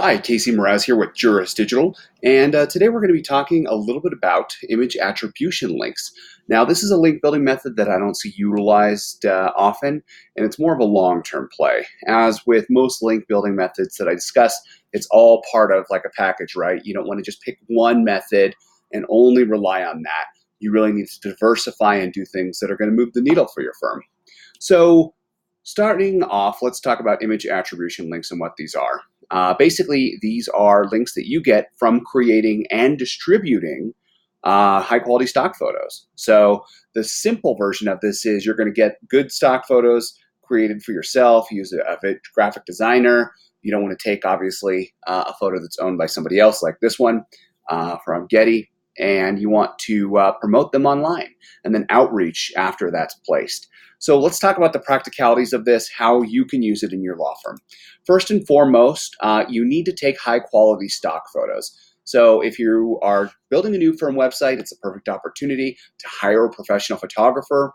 Hi, Casey Mraz here with Juris Digital, and today we're going to be talking a little bit about image attribution links. Now, this is a link building method that I don't see utilized often, and it's more of a long-term play. As with most link building methods that I discuss, it's all part of like a package, right? You don't want to just pick one method and only rely on that. You really need to diversify and do things that are going to move the needle for your firm. So, starting off, let's talk about image attribution links and what these are. Basically, these are links that you get from creating and distributing high quality stock photos. So the simple version of this is you're going to get good stock photos created for yourself, use a graphic designer. You don't want to take, obviously, a photo that's owned by somebody else like this one from Getty, and you want to promote them online and then outreach after that's placed. So let's talk about the practicalities of this, how you can use it in your law firm. First and foremost, you need to take high quality stock photos. So if you are building a new firm website, it's a perfect opportunity to hire a professional photographer.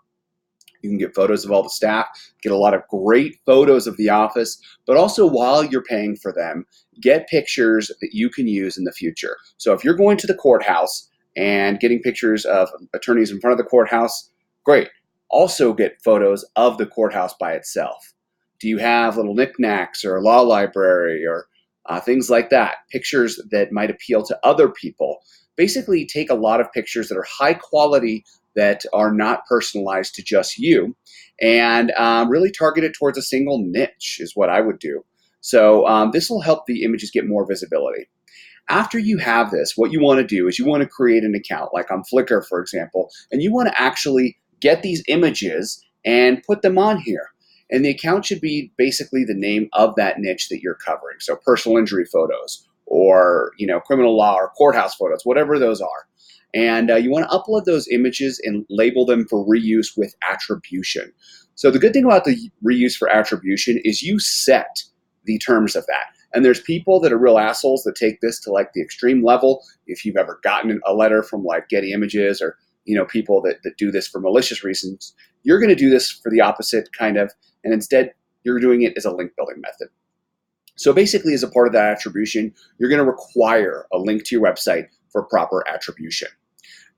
You can get photos of all the staff, get a lot of great photos of the office, but also while you're paying for them, get pictures that you can use in the future. So if you're going to the courthouse and getting pictures of attorneys in front of the courthouse, great. Also get photos of the courthouse by itself. Do you have little knickknacks or a law library or things like that? Pictures that might appeal to other people. Basically, take a lot of pictures that are high quality, that are not personalized to just you, and really target it towards a single niche is what I would do. So this will help the images get more visibility. After you have this, what you want to do is you want to create an account, like on Flickr, for example, and you want to actually get these images and put them on here. And the account should be basically the name of that niche that you're covering. So personal injury photos or criminal law or courthouse photos, whatever those are. And you want to upload those images and label them for reuse with attribution. So the good thing about the reuse for attribution is you set the terms of that. And there's people that are real assholes that take this to like the extreme level. If you've ever gotten a letter from like Getty Images or people that do this for malicious reasons, you're going to do this for the opposite kind of, and instead you're doing it as a link building method. So basically, as a part of that attribution, you're going to require a link to your website for proper attribution.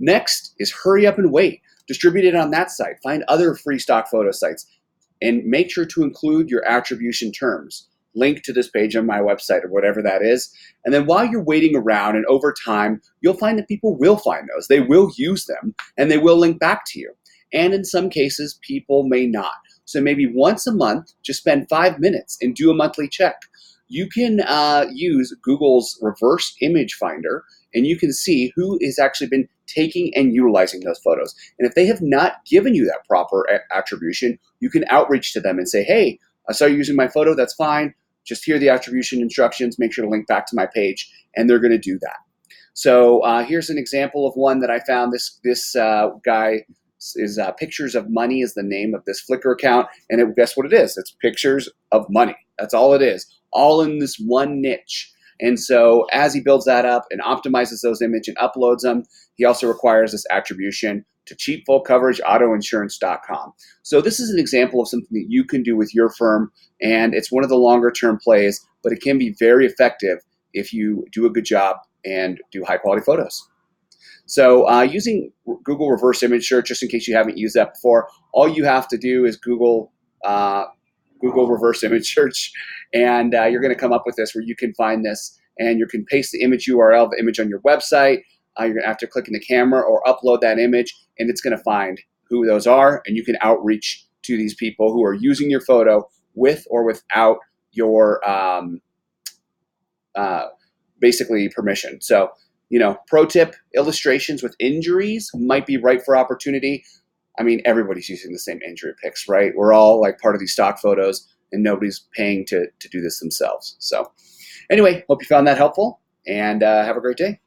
Next is hurry up and wait. Distribute it on that site. Find other free stock photo sites and make sure to include your attribution terms. Link to this page on my website or whatever that is. And then while you're waiting around and over time, you'll find that people will find those. They will use them and they will link back to you. And in some cases, people may not. So maybe once a month, just spend 5 minutes and do a monthly check. You can use Google's reverse image finder and you can see who has actually been taking and utilizing those photos. And if they have not given you that proper attribution, you can outreach to them and say, hey, I saw you using my photo, that's fine. Just hear the attribution instructions, make sure to link back to my page, and they're going to do that. So here's an example of one that I found. This guy is Pictures of Money is the name of this Flickr account, and guess what it is? It's pictures of money. That's all it is, all in this one niche. And so as he builds that up and optimizes those images and uploads them, he also requires this attribution to cheapfullcoverageautoinsurance.com. So this is an example of something that you can do with your firm, and it's one of the longer term plays, but it can be very effective if you do a good job and do high quality photos. So using Google reverse image search, just in case you haven't used that before, all you have to do is Google reverse image search, and you're going to come up with this where you can find this, and you can paste the image URL of the image on your website. You're going to have to click in the camera or upload that image, and it's going to find who those are, and you can outreach to these people who are using your photo with or without your basically permission. So, pro tip, illustrations with injuries might be right for opportunity. I mean, everybody's using the same injury pics, right? We're all like part of these stock photos, and nobody's paying to do this themselves. So anyway, hope you found that helpful, and have a great day.